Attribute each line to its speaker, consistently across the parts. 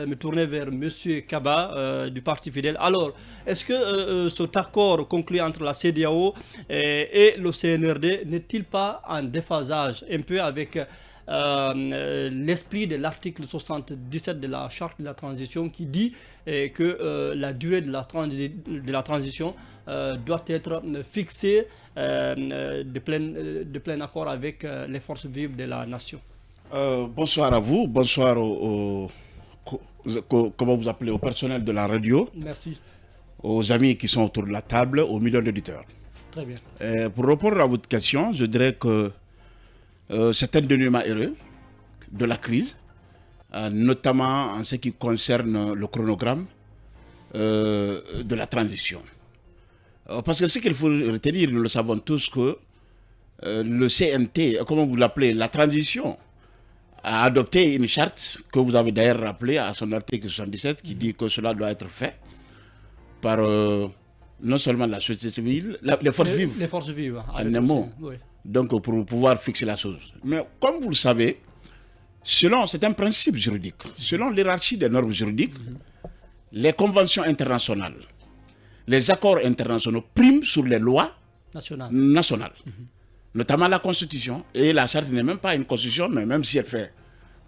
Speaker 1: Me tourner vers Monsieur Kaba du Parti fidèle. Alors, est-ce que cet accord conclu entre la CEDEAO et le CNRD n'est-il pas en déphasage un peu avec l'esprit de l'article 77 de la charte de la transition qui dit que la durée de la transition doit être fixée de plein accord avec les forces vives de la nation?
Speaker 2: Bonsoir à vous, bonsoir comment vous appelez, au personnel de la radio.
Speaker 1: Merci.
Speaker 2: Aux amis qui sont autour de la table, aux millions d'auditeurs.
Speaker 1: Très bien.
Speaker 2: Pour répondre à votre question, je dirais que c'est un dénouement heureux de la crise, notamment en ce qui concerne le chronogramme de la transition. Parce que ce qu'il faut retenir, nous le savons tous, que le CNT, comment vous l'appelez, la transition, a adopté une charte que vous avez d'ailleurs rappelée à son article 77 qui dit que cela doit être fait par non seulement la société civile, les forces vives.
Speaker 1: Les forces vives.
Speaker 2: En un mot. Oui. Donc pour pouvoir fixer la chose. Mais comme vous le savez, c'est un principe juridique. Selon l'hierarchie des normes juridiques, les conventions internationales, les accords internationaux priment sur les lois nationales. Notamment la Constitution. Et la charte n'est même pas une Constitution, mais même si elle fait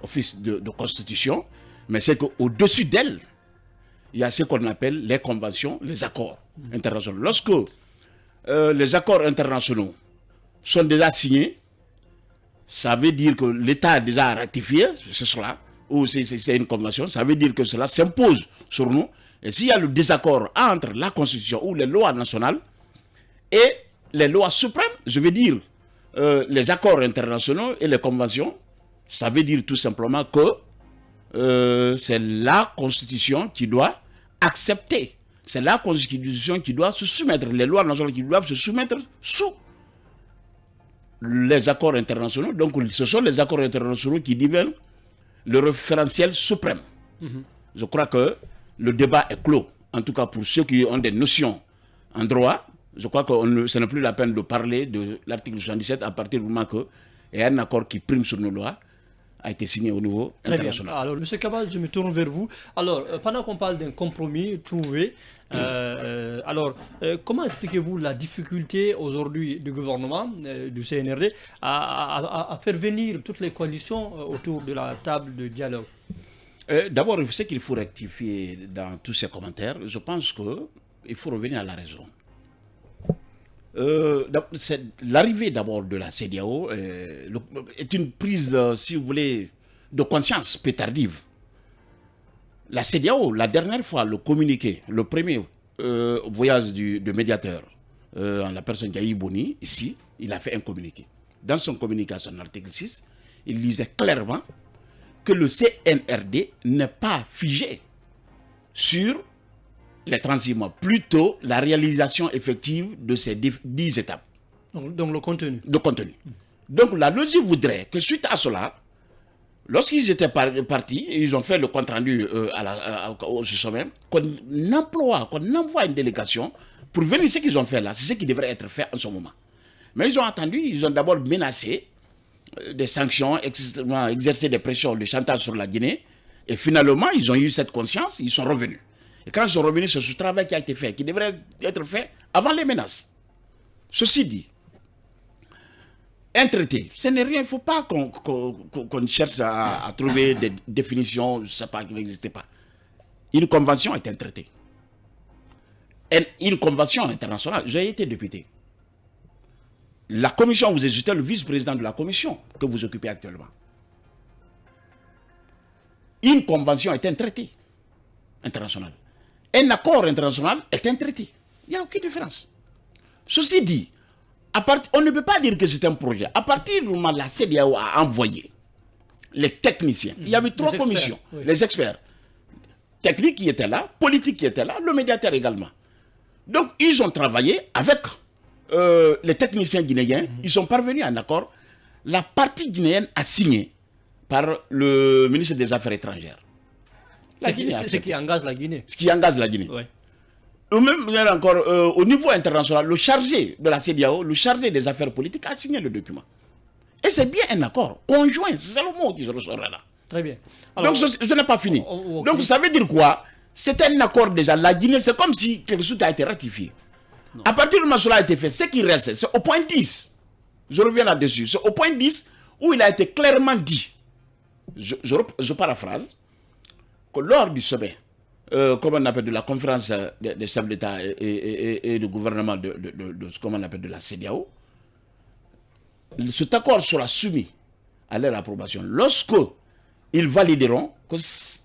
Speaker 2: office de Constitution, mais c'est qu'au-dessus d'elle, il y a ce qu'on appelle les conventions, les accords internationaux. Lorsque les accords internationaux sont déjà signés, ça veut dire que l'État a déjà ratifié, c'est cela, ou c'est une convention, ça veut dire que cela s'impose sur nous. Et s'il y a le désaccord entre la Constitution ou les lois nationales et les lois suprêmes, je veux dire les accords internationaux et les conventions, ça veut dire tout simplement que c'est la Constitution qui doit accepter. C'est la Constitution qui doit se soumettre, les lois nationales qui doivent se soumettre sous les accords internationaux. Donc ce sont les accords internationaux qui deviennent le référentiel suprême. Je crois que le débat est clos. En tout cas pour ceux qui ont des notions en droit, je crois que ce n'est plus la peine de parler de l'article 77 à partir du moment qu'il y a un accord qui prime sur nos lois a été signé au niveau international.
Speaker 1: Alors, M. Kaba, je me tourne vers vous. Alors, pendant qu'on parle d'un compromis trouvé, comment expliquez-vous la difficulté aujourd'hui du gouvernement, du CNRD, à faire venir toutes les coalitions autour de la table de dialogue?
Speaker 2: D'abord, ce qu'il faut rectifier dans tous ces commentaires, je pense qu'il faut revenir à la raison. L'arrivée d'abord de la CEDEAO est une prise, si vous voulez, de conscience peu tardive. La CEDEAO, la dernière fois, le communiqué, le premier voyage du médiateur, en la personne Yahi Boni, ici, il a fait un communiqué. Dans son communiqué à son article 6, il disait clairement que le CNRD n'est pas figé sur les transhumants, plutôt la réalisation effective de ces 10 étapes.
Speaker 1: Donc le contenu.
Speaker 2: Le contenu. Donc la logique voudrait que suite à cela, lorsqu'ils étaient partis, ils ont fait le compte-rendu au sommet, qu'on envoie une délégation pour venir. Ce qu'ils ont fait là, c'est ce qui devrait être fait en ce moment. Mais ils ont attendu, ils ont d'abord menacé des sanctions, exercé des pressions, des chantages sur la Guinée, et finalement, ils ont eu cette conscience, ils sont revenus. Et quand ils sont revenus, c'est ce travail qui a été fait, qui devrait être fait avant les menaces. Ceci dit, un traité, ce n'est rien, il ne faut pas qu'on cherche à trouver des définitions, je ne sais pas, qui n'existent pas. Une convention est un traité. Une convention internationale, j'ai été député. La commission, vous êtes le vice-président de la commission que vous occupez actuellement. Une convention est un traité international. Un accord international est un traité. Il n'y a aucune différence. Ceci dit, on ne peut pas dire que c'est un projet. À partir du moment où la CEDEAO a envoyé les techniciens, il y avait 3 commissions, les experts techniques qui étaient là, politiques qui étaient là, le médiateur également. Donc ils ont travaillé avec les techniciens guinéens, ils sont parvenus à un accord. La partie guinéenne a signé par le ministre des Affaires étrangères.
Speaker 1: Ce qui engage la Guinée.
Speaker 2: Ce qui engage la Guinée.
Speaker 1: Oui.
Speaker 2: Même encore, au niveau international, le chargé de la CEDEAO, le chargé des affaires politiques a signé le document. Et c'est bien un accord conjoint, c'est le mot qui se ressort là.
Speaker 1: Très bien.
Speaker 2: Alors, donc, ce n'est pas fini.
Speaker 1: Okay.
Speaker 2: Donc, ça veut dire quoi? C'est un accord déjà. La Guinée, c'est comme si quelque chose a été ratifié. Non. À partir du moment où cela a été fait, ce qui reste, c'est au point 10. Je reviens là-dessus. C'est au point 10 où il a été clairement dit, je paraphrase, que lors du sommet, comme on appelle de la conférence des chefs d'État et du gouvernement comment on appelle de la CEDEAO, cet accord sera soumis à leur approbation lorsque ils valideront que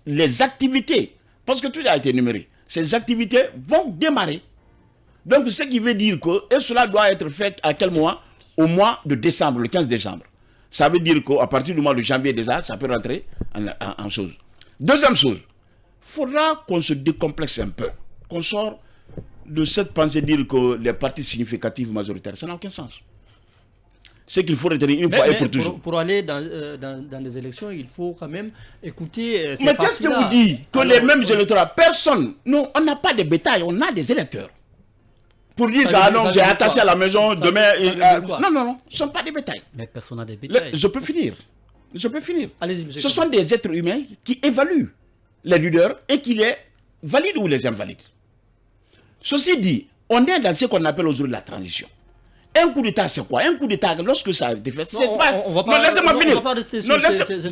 Speaker 2: les activités, parce que tout a été énuméré, ces activités vont démarrer. Donc ce qui veut dire que, et cela doit être fait à quel mois? Au mois de décembre, le 15 décembre. Ça veut dire qu'à partir du mois de janvier déjà, ça peut rentrer en chose. Deuxième chose, il faudra qu'on se décomplexe un peu, qu'on sort de cette pensée de dire que les partis significatifs majoritaires, ça n'a aucun sens. Ce qu'il faut retenir une fois et pour toujours.
Speaker 1: Pour aller dans des élections, il faut quand même écouter ces
Speaker 2: mais qu'est-ce que vous dites? Que les mêmes électeurs, personne, nous, on n'a pas de bétail, on a des électeurs. Pour dire que non, j'ai attaché à la maison demain. Non, ce ne sont pas des bétails.
Speaker 3: Mais personne n'a des bétails.
Speaker 2: Je peux finir.
Speaker 1: Allez-y, monsieur.
Speaker 2: Ce sont des êtres humains qui évaluent les leaders et qui les valident ou les invalident. Ceci dit, on est dans ce qu'on appelle aujourd'hui la transition. Un coup d'État, c'est quoi? Un coup d'État, lorsque ça a été fait, c'est pas...
Speaker 1: Non,
Speaker 2: laissez-moi finir.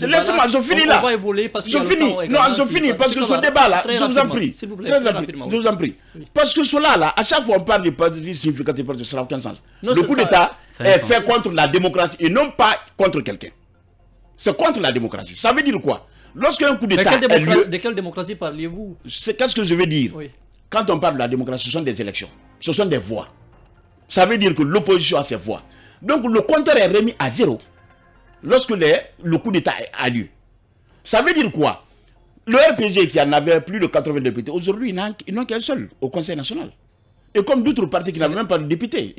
Speaker 2: Laissez-moi, je finis là.
Speaker 1: On va évoluer parce que...
Speaker 2: Je finis, parce que ce débat-là, je vous en prie. Je vous en prie. Parce que cela là, à chaque fois on parle de parti significatif, ça n'a aucun sens. Le coup d'État est fait contre la démocratie et non pas contre quelqu'un. C'est contre la démocratie. Ça veut dire quoi? Lorsqu'un coup d'État a lieu...
Speaker 1: De quelle démocratie parliez-vous?
Speaker 2: Qu'est-ce que je veux dire? Quand on parle de la démocratie, ce sont des élections. Ce sont des voix. Ça veut dire que l'opposition a ses voix. Donc le compteur est remis à zéro lorsque le coup d'État a lieu. Ça veut dire quoi? Le RPG qui en avait plus de 80 députés, aujourd'hui ils n'ont qu'un seul au Conseil national. Et comme d'autres partis qui n'avaient même pas de députés.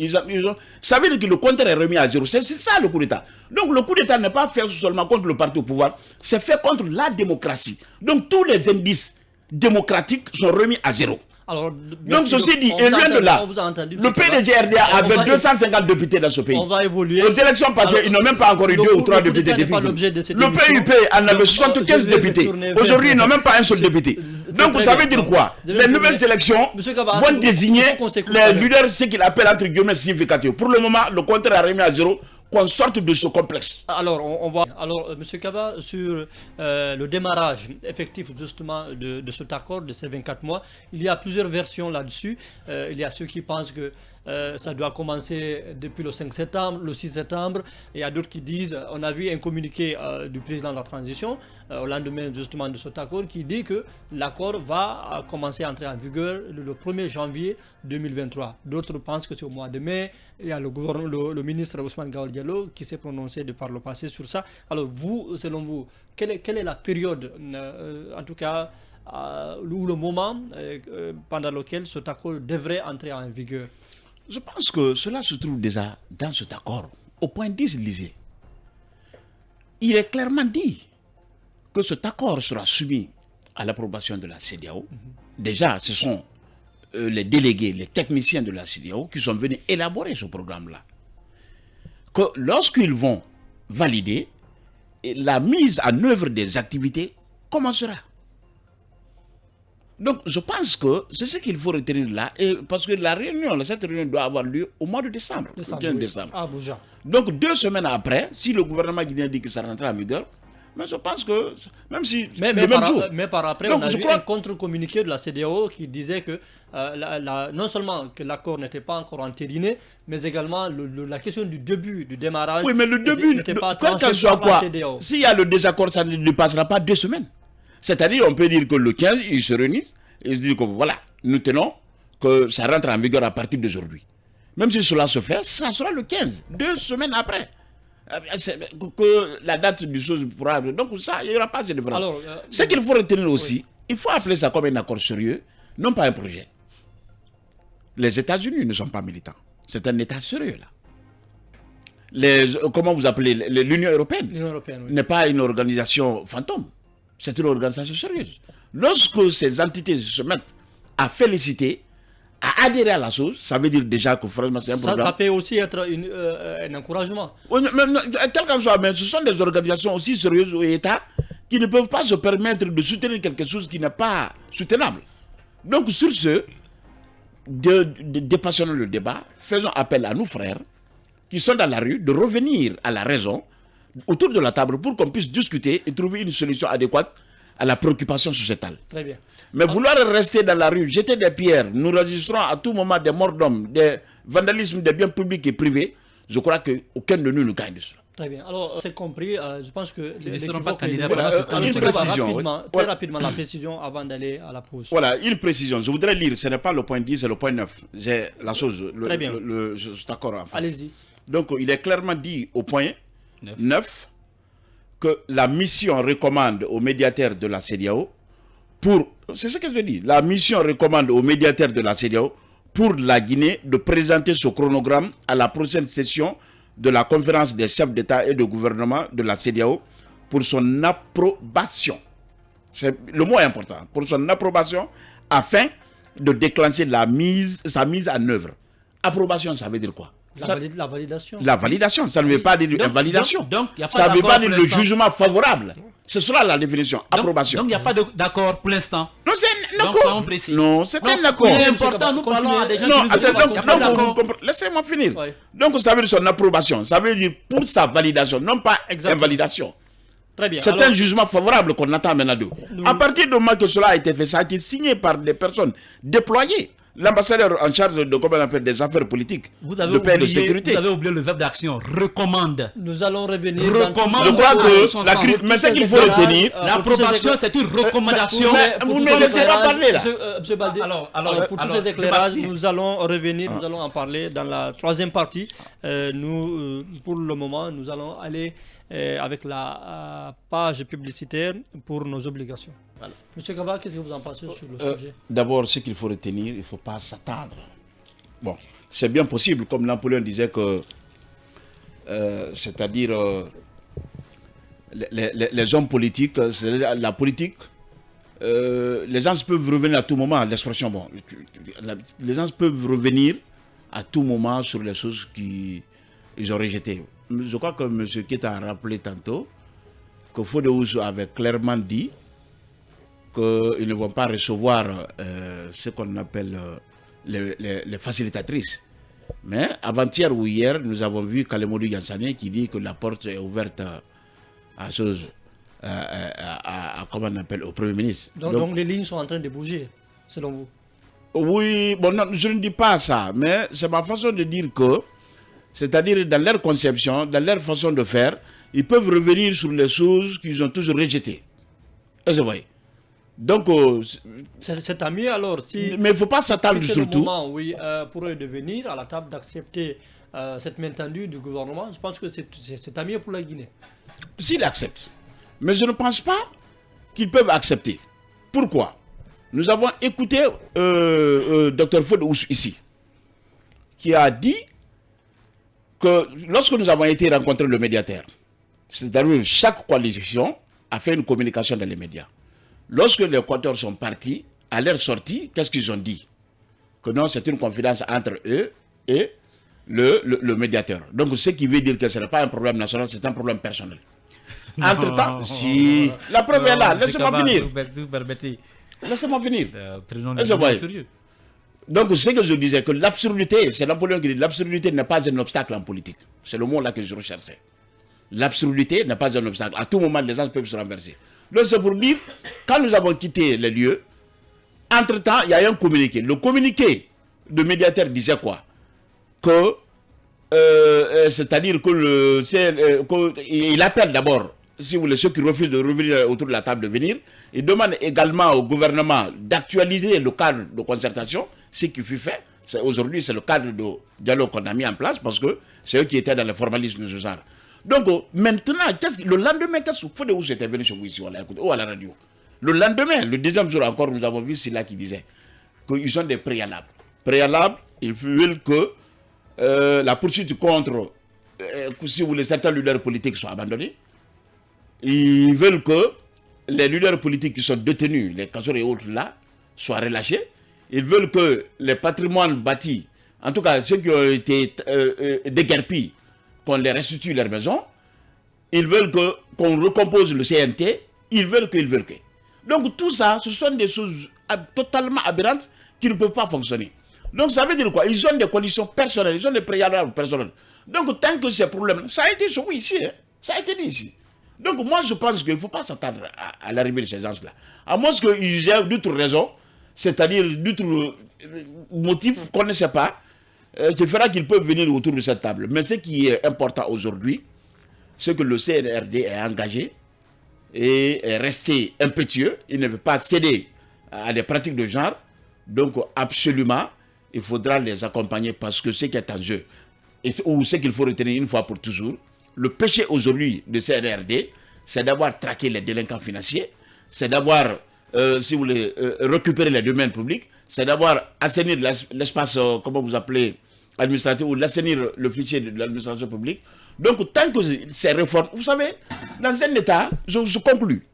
Speaker 2: Ça veut dire que le compteur est remis à zéro. C'est ça le coup d'État. Donc le coup d'État n'est pas fait seulement contre le parti au pouvoir, c'est fait contre la démocratie. Donc tous les indices démocratiques sont remis à zéro.
Speaker 1: Alors,
Speaker 2: donc ceci dit, et loin de là, le PDG-RDA avait 250 députés dans ce pays.
Speaker 1: On va évoluer.
Speaker 2: Aux élections passées, ils n'ont même pas encore eu 2 ou 3 députés. Le PUP en avait 75 députés. Aujourd'hui, ils n'ont même pas un seul député. Donc ça veut dire quoi? Les nouvelles élections vont désigner les leaders, ce qu'ils appellent entre guillemets significatifs. Pour le moment, le contraire a remis à zéro. Qu'on sorte de ce complexe.
Speaker 1: Alors, on va. Alors, M. Kaba, sur le démarrage effectif justement de cet accord de ces 24 mois, il y a plusieurs versions là-dessus. Il y a ceux qui pensent que ça doit commencer depuis le 5 septembre, le 6 septembre. Et il y a d'autres qui disent, on a vu un communiqué du président de la transition au lendemain justement de cet accord qui dit que l'accord va commencer à entrer en vigueur le 1er janvier 2023. D'autres pensent que c'est au mois de mai. Il y a le ministre Ousmane Gaol Diallo qui s'est prononcé par le passé sur ça. Alors vous, selon vous, quelle est la période, en tout cas, ou le moment pendant lequel cet accord devrait entrer en vigueur?
Speaker 2: Je pense que cela se trouve déjà dans cet accord. Au point 10, lisez. Il est clairement dit que cet accord sera soumis à l'approbation de la CEDEAO. Déjà, ce sont les délégués, les techniciens de la CEDEAO qui sont venus élaborer ce programme-là. Que lorsqu'ils vont valider, la mise en œuvre des activités commencera. Donc, je pense que c'est ce qu'il faut retenir là, et parce que cette réunion doit avoir lieu au mois de décembre, le 15 décembre.
Speaker 1: À Abuja.
Speaker 2: Donc, 2 semaines après, si le gouvernement guinéen dit que ça rentre en vigueur, mais je pense que, même si
Speaker 1: mais par après, donc, on a vu un contre-communiqué de la CEDEAO qui disait que non seulement que l'accord n'était pas encore entériné, mais également la question du début, du démarrage.
Speaker 2: Oui, mais le début, n'était pas tranché par la CEDEAO. S'il y a le désaccord, ça ne passera pas 2 semaines. C'est-à-dire, on peut dire que le 15, ils se réunissent et ils se disent que voilà, nous tenons que ça rentre en vigueur à partir d'aujourd'hui. Même si cela se fait, ça sera le 15, 2 semaines après. Que la date du chose pourra... Donc ça, il n'y aura pas de différence. Ce qu'il faut retenir aussi, il faut appeler ça comme un accord sérieux, non pas un projet. Les États-Unis ne sont pas militants. C'est un État sérieux là. Comment vous appelez l'Union européenne?
Speaker 1: L'Union européenne, oui.
Speaker 2: N'est pas une organisation fantôme. C'est une organisation sérieuse. Lorsque ces entités se mettent à féliciter, à adhérer à la chose, ça veut dire déjà que franchement c'est un programme.
Speaker 1: Ça peut aussi être un encouragement.
Speaker 2: Oui, tel qu'en soit, mais ce sont des organisations aussi sérieuses aux États qui ne peuvent pas se permettre de soutenir quelque chose qui n'est pas soutenable. Donc sur ce, dépassons le débat, faisons appel à nos frères qui sont dans la rue de revenir à la raison autour de la table pour qu'on puisse discuter et trouver une solution adéquate à la préoccupation sociétale.
Speaker 1: Très bien.
Speaker 2: Mais vouloir rester dans la rue, jeter des pierres, nous registrons à tout moment des morts d'hommes, des vandalismes des biens publics et privés, je crois qu'aucun de nous ne gagne de cela.
Speaker 1: Très bien. Alors, c'est compris. Je pense que
Speaker 3: Ils ne seront pas candidats pour
Speaker 2: une précision.
Speaker 1: Rapidement, très rapidement, la précision avant d'aller à la pause.
Speaker 2: Voilà, une précision. Je voudrais lire, ce n'est pas le point 10, c'est le point 9. J'ai la chose,
Speaker 1: Très bien.
Speaker 2: je suis d'accord en face.
Speaker 1: Allez-y.
Speaker 2: Donc, il est clairement dit au point 9 que la mission recommande au médiateur de la CEDEAO c'est ce que je dis, la mission recommande au médiateur de la CEDEAO pour la Guinée de présenter ce chronogramme à la prochaine session de la conférence des chefs d'État et de gouvernement de la CEDEAO pour son approbation. Le mot est important, pour son approbation afin de déclencher sa mise en œuvre. Approbation, ça veut dire quoi?
Speaker 1: La validation.
Speaker 2: La validation, ça ne veut pas dire invalidation.
Speaker 3: Donc,
Speaker 2: ça ne veut pas dire le jugement favorable. Ce sera la définition, approbation.
Speaker 3: Donc, il n'y a pas d'accord pour l'instant.
Speaker 2: Non, c'est un accord. Non, c'est un accord.
Speaker 3: C'est important, nous parlons à des gens
Speaker 2: qui
Speaker 3: nous disent
Speaker 2: laissez-moi finir. Oui. Donc, ça veut dire son approbation. Ça veut dire pour sa validation, non pas invalidation.
Speaker 1: Très bien.
Speaker 2: C'est un jugement favorable qu'on attend maintenant d'eux. À partir du moment que cela a été fait, ça a été signé par des personnes déployées. L'ambassadeur en charge de comment on appelle, des affaires politiques, de paix et de sécurité.
Speaker 3: Vous avez oublié le verbe d'action, recommande.
Speaker 1: Nous allons revenir.
Speaker 3: Recommande.
Speaker 2: Je crois que la crise, mais ce qu'il faut retenir,
Speaker 3: l'approbation, c'est une recommandation.
Speaker 2: Vous ne me laissez pas parler là.
Speaker 1: Monsieur Baldé, pour tous ces éclairages, nous allons revenir, nous allons en parler dans la troisième partie. Pour le moment, nous allons aller avec la page publicitaire pour nos obligations. Voilà. Monsieur Kaba, qu'est-ce que vous en pensez sur le sujet?
Speaker 2: D'abord, ce qu'il faut retenir, il ne faut pas s'attendre. Bon, c'est bien possible, comme Napoléon disait que, c'est-à-dire, les hommes politiques, la politique, les gens peuvent revenir à tout moment, l'expression, bon, les gens peuvent revenir à tout moment sur les choses qu'ils ont rejetées. Je crois que M. Keita a rappelé tantôt que Fodéoussou avait clairement dit qu'ils ne vont pas recevoir ce qu'on appelle les facilitatrices. Mais avant-hier ou hier, nous avons vu Kalemodou Yansane qui dit que la porte est ouverte comment on appelle, au Premier ministre.
Speaker 1: Donc les lignes sont en train de bouger, selon vous?
Speaker 2: Oui, bon, non, je ne dis pas ça, mais c'est ma façon de dire que, c'est-à-dire dans leur conception, dans leur façon de faire, ils peuvent revenir sur les choses qu'ils ont toujours rejetées. Est-ce que vous voyez? Donc,
Speaker 1: c'est à mieux alors. Si
Speaker 2: mais il ne faut pas s'attendre surtout.
Speaker 1: Le moment, oui, pour eux de venir à la table d'accepter cette main tendue du gouvernement, je pense que c'est à mieux pour la Guinée.
Speaker 2: S'ils acceptent. Mais je ne pense pas qu'ils peuvent accepter. Pourquoi? Nous avons écouté Dr Fodéoussou ici, qui a dit que lorsque nous avons été rencontrer le médiateur, c'est-à-dire chaque coalition a fait une communication dans les médias. Lorsque les Équateurs sont partis, à leur sortie, qu'est-ce qu'ils ont dit? Que non, c'est une confidence entre eux et le médiateur. Donc, ce qui veut dire que ce n'est pas un problème national, c'est un problème personnel. Entre-temps, si... La preuve est là, laissez-moi finir. Laissez-moi finir. Donc, ce que je disais, que l'absurdité, c'est Napoléon qui dit, l'absurdité n'est pas un obstacle en politique. C'est le mot là que je recherchais. L'absurdité n'est pas un obstacle. À tout moment, les gens peuvent se renverser. Donc, c'est pour dire, quand nous avons quitté les lieux, entre-temps, il y a un communiqué. Le communiqué de médiateur disait quoi? Que, c'est-à-dire qu'il appelle d'abord, si vous voulez, ceux qui refusent de revenir autour de la table de venir. Il demande également au gouvernement d'actualiser le cadre de concertation, ce qui fut fait. Aujourd'hui, c'est le cadre de dialogue qu'on a mis en place parce que c'est eux qui étaient dans le formalisme de ce genre. Donc, maintenant, le lendemain, qu'est-ce que Fodéoussou était venu chez vous ici, à la radio? Le lendemain, le deuxième jour encore, nous avons vu Silla qui disait qu'ils ont des préalables. Préalables, ils veulent que la poursuite contre, si vous voulez, certains leaders politiques soient abandonnés. Ils veulent que les leaders politiques qui sont détenus, les Kassor et autres là, soient relâchés. Ils veulent que les patrimoines bâtis, en tout cas ceux qui ont été déguerpis, qu'on les restitue leur maison. Ils veulent qu'on recompose le CNT. ils veulent qu'ils veulent que. Donc tout ça, ce sont des choses totalement aberrantes qui ne peuvent pas fonctionner. Donc ça veut dire quoi? Ils ont des conditions personnelles, ils ont des préalables personnels. Donc tant que ces problèmes, ça a été soumis ici, hein? Ça a été dit ici. Donc moi je pense qu'il ne faut pas s'attendre à l'arrivée de ces gens-là. À moins qu'ils aient d'autres raisons, c'est-à-dire d'autres motifs qu'on ne sait pas, qui fera qu'ils peuvent venir autour de cette table. Mais ce qui est important aujourd'hui, c'est que le CNRD est engagé et est resté impétueux. Il ne veut pas céder à des pratiques de genre. Donc absolument, il faudra les accompagner parce que ce qui est en jeu, ou ce qu'il faut retenir une fois pour toujours, le péché aujourd'hui de CNRD, c'est d'avoir traqué les délinquants financiers, c'est d'avoir, si vous voulez, récupéré les domaines publics, c'est d'avoir assaini l'espace, comment vous appelez, administratif, ou l'assainir le fichier de l'administration publique. Donc tant que ces réformes, vous savez, dans un État, je conclus,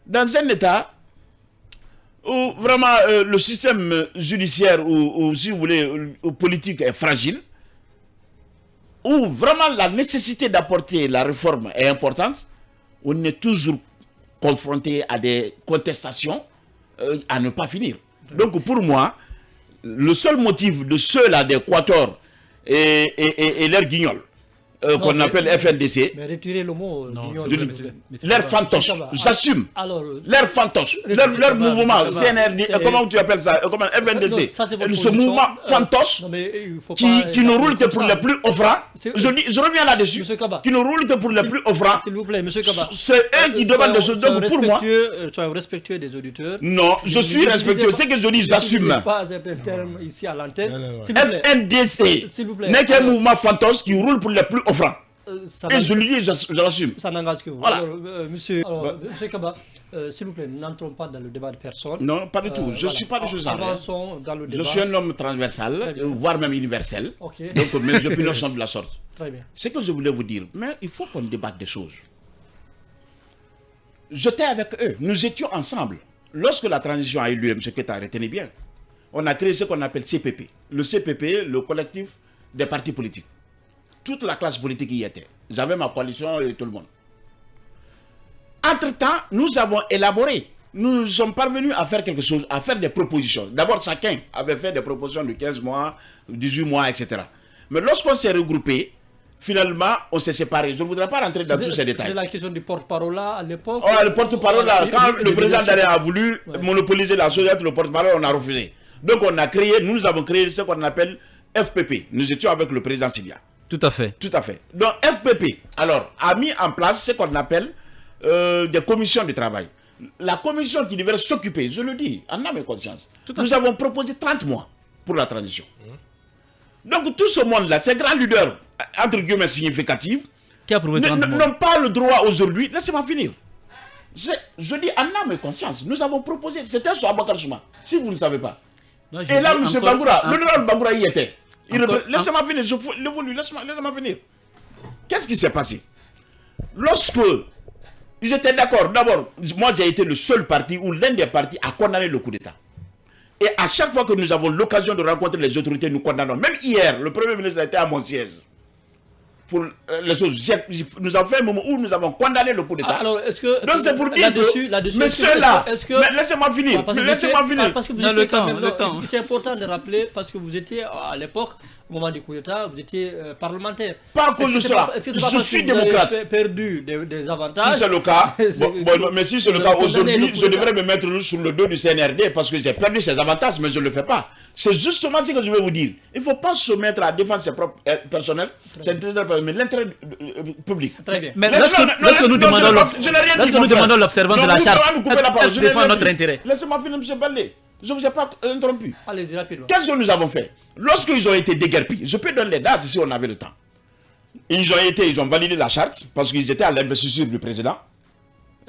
Speaker 2: dans un État où vraiment le système judiciaire ou si vous voulez, politique est fragile, où vraiment la nécessité d'apporter la réforme est importante, on est toujours confronté à des contestations à ne pas finir. Donc pour moi, le seul motif de ceux-là des Quator et leurs guignols, qu'on appelle FNDC,
Speaker 1: mais retirez le mot
Speaker 2: leur fantoche, j'assume, leur fantoche, leur mouvement CNRD, comment tu appelles ça, comment FNDC, ce mouvement fantoche qui ne roule que pour les plus offrants, je reviens là-dessus, qui ne roule que pour les plus offrants,
Speaker 1: s'il vous plaît, monsieur Kaba,
Speaker 2: c'est eux qui demandent des choses, donc pour moi,
Speaker 1: soyez respectueux des auditeurs.
Speaker 2: Non, je suis respectueux, c'est que je dis, j'assume.
Speaker 1: Pas un terme ici à l'antenne.
Speaker 2: FNDC n'est qu'un mouvement fantoche qui roule pour les plus offrants. Et je lui dis, je l'assume.
Speaker 1: Ça n'engage que vous.
Speaker 2: Voilà.
Speaker 1: Alors, monsieur Kaba, s'il vous plaît, n'entrons pas dans le débat de personne.
Speaker 2: Non, pas du tout. Je ne suis pas de ce genre.
Speaker 1: Avançons dans le débat.
Speaker 2: Je suis un homme transversal, voire même universel. Donc mes opinions sont de la sorte.
Speaker 1: Très bien.
Speaker 2: Ce que je voulais vous dire, mais il faut qu'on débatte des choses. J'étais avec eux, nous étions ensemble. Lorsque la transition a eu lieu, M. Keita, retenez bien, on a créé ce qu'on appelle CPP. Le CPP, le collectif des partis politiques. Toute la classe politique y était. J'avais ma coalition et tout le monde. Entre-temps, nous avons élaboré. Nous sommes parvenus à faire quelque chose, à faire des propositions. D'abord, chacun avait fait des propositions de 15 mois, 18 mois, etc. Mais lorsqu'on s'est regroupé, finalement, on s'est séparés. Je ne voudrais pas rentrer dans tous ces détails.
Speaker 1: C'est la question du porte-parole là, à l'époque.
Speaker 2: Oh, le porte-parole là, quand le président Daré a voulu monopoliser la chose, le porte-parole, on a refusé. Donc on a créé, nous avons créé ce qu'on appelle FPP. Nous étions avec le président Sylla.
Speaker 3: Tout à fait.
Speaker 2: Tout à fait. Donc FPP, alors, a mis en place ce qu'on appelle des commissions de travail. La commission qui devait s'occuper, je le dis, en âme et conscience, nous avons proposé 30 mois pour la transition. Donc tout ce monde-là, ces grands leaders, entre guillemets significatifs, n'ont pas le droit aujourd'hui, laissez-moi finir. Je dis en âme et conscience, nous avons proposé, c'était sur Abakar Souma, si vous ne savez pas. Non, et là, M. Bangoura, le général Bangoura y était. Laissez-moi finir, laissez-moi finir. Qu'est-ce qui s'est passé? Lorsque ils étaient d'accord, d'abord, moi j'ai été le seul parti ou l'un des partis à condamner le coup d'État. Et à chaque fois que nous avons l'occasion de rencontrer les autorités, nous condamnons. Même hier, le Premier ministre a été à mon siège. Pour les choses. Nous avons fait un moment où nous avons condamné le coup d'État.
Speaker 1: Alors, est-ce que.
Speaker 2: Donc c'est pour dire que. Mais ceux-là. Laissez-moi finir. Laissez-moi finir.
Speaker 1: Parce que vous étiez quand même. C'est important de rappeler, parce que vous étiez à l'époque, au moment du coup d'État, vous étiez parlementaire.
Speaker 2: Pas à cause de cela. Je suis démocrate.
Speaker 1: Vous avez perdu des avantages.
Speaker 2: Si c'est le cas, mais si c'est le cas aujourd'hui, je devrais me mettre sur le dos du CNRD parce que j'ai perdu ces avantages, mais je ne le fais pas. C'est justement ce que je vais vous dire. Il ne faut pas se mettre à défendre ses propres personnels, mais l'intérêt public.
Speaker 3: Très bien. Mais lorsque nous demandons l'observance de la charte, est-ce défend notre intérêt?
Speaker 2: Laissez-moi finir, M. Baldé. Je ne vous ai pas interrompu.
Speaker 1: Allez-y, rapidement.
Speaker 2: Qu'est-ce que nous avons fait? Lorsqu'ils ont été déguerpis, je peux donner les dates si on avait le temps. Ils ont validé la charte parce qu'ils étaient à l'investiture du président.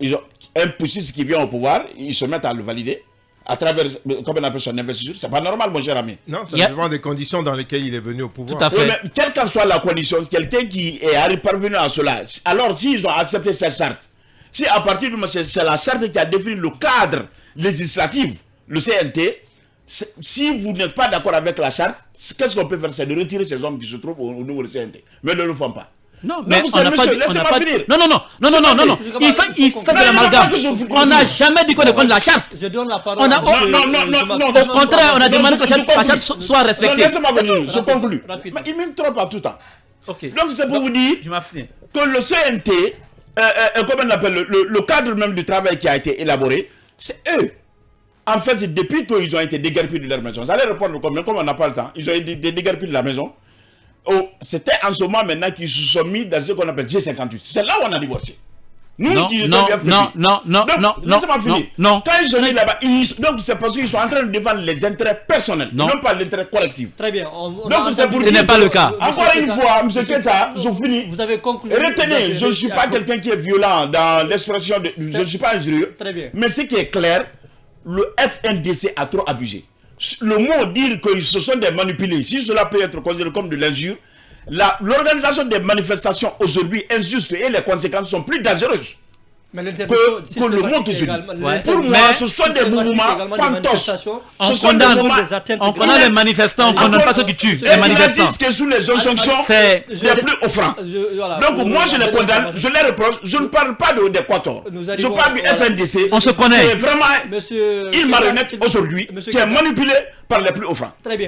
Speaker 2: Un poussiste qui vient au pouvoir, ils se mettent à le valider. À travers, comme on appelle son investiture, c'est pas normal, mon cher ami.
Speaker 4: Non, ça dépend des conditions dans lesquelles il est venu au pouvoir.
Speaker 3: Tout à fait.
Speaker 2: Oui, mais quelle qu'en soit la condition, quelqu'un qui est parvenu à cela, alors s'ils ont accepté cette charte, si à partir du moment c'est la charte qui a défini le cadre législatif, le CNT, si vous n'êtes pas d'accord avec la charte, qu'est-ce qu'on peut faire? C'est de retirer ces hommes qui se trouvent au niveau du CNT. Mais ne le font pas.
Speaker 3: Non, mais
Speaker 2: Donc,
Speaker 3: on n'a pas dit.
Speaker 2: laissez-moi finir.
Speaker 3: Non. Il fait de l'amalgame. On n'a jamais dit qu'on est contre la charte.
Speaker 1: Je donne la parole.
Speaker 3: On a,
Speaker 2: non.
Speaker 3: Au contraire, on a demandé que la charte soit respectée.
Speaker 2: Laissez-moi venir, je conclus.
Speaker 1: Rapide.
Speaker 2: Mais il m'interrompt à tout temps.
Speaker 3: Ok.
Speaker 2: Donc c'est pour vous dire
Speaker 3: Je m'abstiens.
Speaker 2: que le CNT, comment on appelle, le cadre même du travail qui a été élaboré, c'est eux. En fait, depuis qu'ils ont été déguerpis de leur maison, vous allez répondre comme on n'a pas le temps, ils ont été déguerpis de la maison. Oh, c'était en ce moment maintenant qu'ils se sont mis dans ce qu'on appelle G58. C'est là où on a divorcé. Nous
Speaker 3: Non,
Speaker 2: qui
Speaker 3: non,
Speaker 2: laissez-moi finir.
Speaker 3: non.
Speaker 2: Quand ils sont mis là-bas, donc c'est parce qu'ils sont en train de défendre les intérêts personnels, non pas l'intérêt collectif.
Speaker 1: Très bien.
Speaker 2: Donc c'est pour
Speaker 3: Ce n'est pas le cas.
Speaker 2: Encore une fois, M. Keta, je finis.
Speaker 1: Vous avez conclu.
Speaker 2: Retenez, je ne suis pas quelqu'un qui est violent dans l'expression de. Je ne suis pas injurieux.
Speaker 1: Très bien.
Speaker 2: Mais ce qui est clair, le FNDC a trop abusé. Le mot dire que ce sont des manipulés, si cela peut être considéré comme de l'injure, l'organisation des manifestations aujourd'hui injustes et les conséquences sont plus dangereuses.
Speaker 1: Mais
Speaker 2: Que le mot que je dis. Pour moi, ce sont des mouvements fantoches.
Speaker 3: On condamne les manifestants, on ne condamne pas ceux qui tuent. Les manifestants.
Speaker 2: Que sous les injonctions
Speaker 3: C'est
Speaker 2: les plus offrants. Donc moi je les condamne, je les reproche, je ne parle pas d'Équateur. Je parle du FNDC.
Speaker 3: On se connaît.
Speaker 2: Qui est vraiment une marionnette aujourd'hui, qui est manipulée par les plus offrants.
Speaker 1: Très bien.